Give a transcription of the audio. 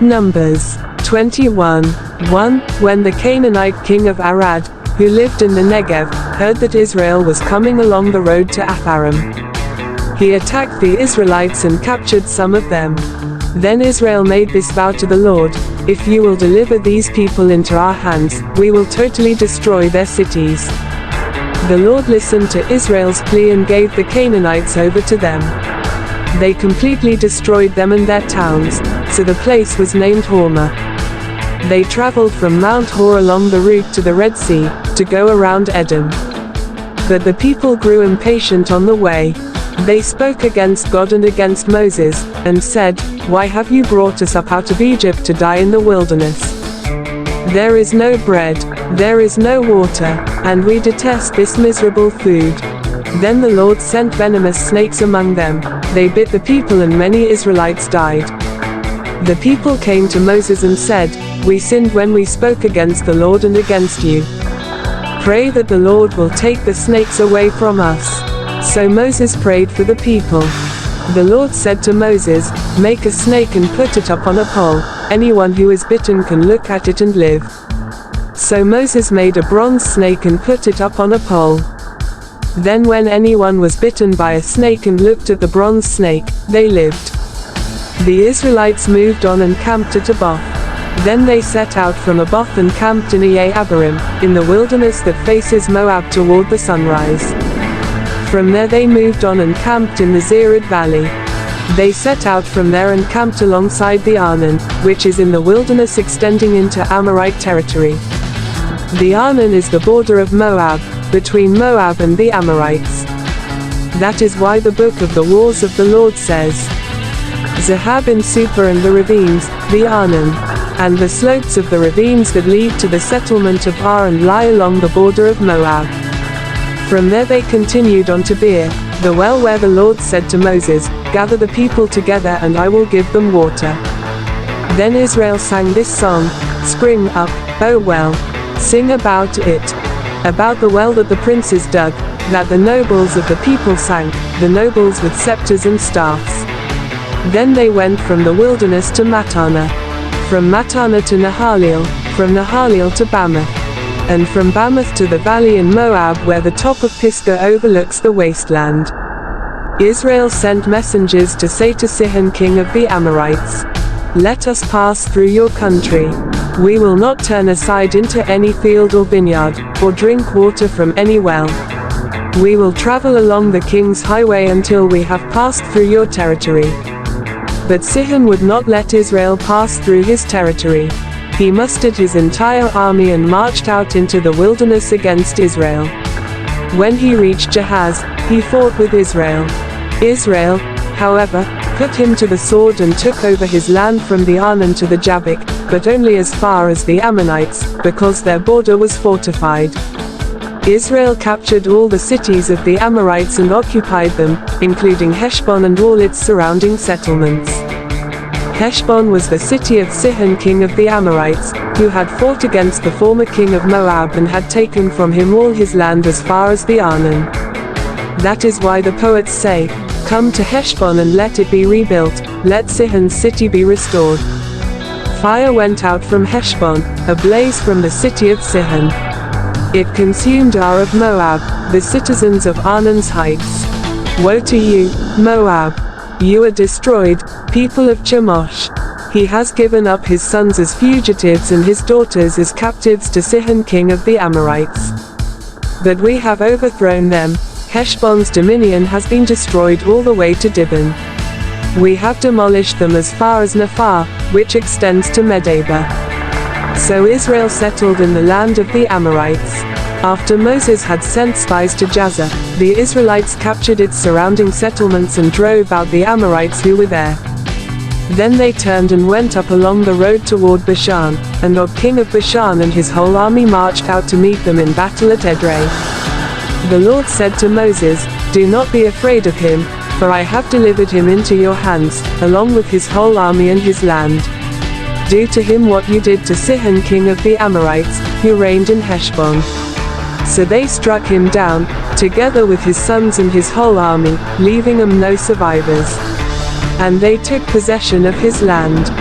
Numbers 21:1. When the Canaanite king of Arad, who lived in the Negev, heard that Israel was coming along the road to Apharim, he attacked the Israelites and captured some of them. Then Israel made this vow to the Lord: if you will deliver these people into our hands, we will totally destroy their cities. The Lord listened to Israel's plea and gave the Canaanites over to them. They completely destroyed them and their towns, so the place was named Hormah. They traveled from Mount Hor along the route to the Red Sea, to go around Edom. But the people grew impatient on the way. They spoke against God and against Moses, and said, "Why have you brought us up out of Egypt to die in the wilderness? There is no bread, there is no water, and we detest this miserable food." Then the Lord sent venomous snakes among them. They bit the people and many Israelites died. The people came to Moses and said, "We sinned when we spoke against the Lord and against you. Pray that the Lord will take the snakes away from us." So Moses prayed for the people. The Lord said to Moses, "Make a snake and put it up on a pole. Anyone who is bitten can look at it and live." So Moses made a bronze snake and put it up on a pole. Then when anyone was bitten by a snake and looked at the bronze snake, they lived. The Israelites moved on and camped at Oboth. Then they set out from Oboth and camped in Abarim, in the wilderness that faces Moab toward the sunrise. From there they moved on and camped in the Zered Valley. They set out from there and camped alongside the Arnon, which is in the wilderness extending into Amorite territory. The Arnon is the border of Moab, between Moab and the Amorites. That is why the book of the Wars of the Lord says, Zahab in Super and the ravines, the Arnon, and the slopes of the ravines that lead to the settlement of Ar and lie along the border of Moab. From there they continued on to Beer, the well where the Lord said to Moses, "Gather the people together and I will give them water." Then Israel sang this song: "Spring up, O well, sing about it, about the well that the princes dug, that the nobles of the people sank, the nobles with scepters and staffs." Then they went from the wilderness to Matana, from Matana to Nahalil, from Nahalil to Bamoth, and from Bamoth to the valley in Moab where the top of Pisgah overlooks the wasteland. Israel sent messengers to say to Sihon king of the Amorites, "Let us pass through your country. We will not turn aside into any field or vineyard, or drink water from any well. We will travel along the king's highway until we have passed through your territory." But Sihon would not let Israel pass through his territory. He mustered his entire army and marched out into the wilderness against Israel. When he reached Jahaz, he fought with Israel. Israel, however, put him to the sword and took over his land from the Arnon to the Jabbok, but only as far as the Ammonites, because their border was fortified. Israel captured all the cities of the Amorites and occupied them, including Heshbon and all its surrounding settlements. Heshbon was the city of Sihon king of the Amorites, who had fought against the former king of Moab and had taken from him all his land as far as the Arnon. That is why the poets say, "Come to Heshbon and let it be rebuilt, let Sihon's city be restored." Fire went out from Heshbon, a blaze from the city of Sihon. It consumed Ar of Moab, the citizens of Arnon's heights. Woe to you, Moab! You are destroyed, people of Chemosh. He has given up his sons as fugitives and his daughters as captives to Sihon king of the Amorites. But we have overthrown them. Heshbon's dominion has been destroyed all the way to Dibon. We have demolished them as far as Nephar, which extends to Medeba. So Israel settled in the land of the Amorites. After Moses had sent spies to Jazer, the Israelites captured its surrounding settlements and drove out the Amorites who were there. Then they turned and went up along the road toward Bashan, and Og king of Bashan and his whole army marched out to meet them in battle at Edrei. The Lord said to Moses, "Do not be afraid of him, for I have delivered him into your hands, along with his whole army and his land. Do to him what you did to Sihon king of the Amorites, who reigned in Heshbon." So they struck him down, together with his sons and his whole army, leaving them no survivors. And they took possession of his land.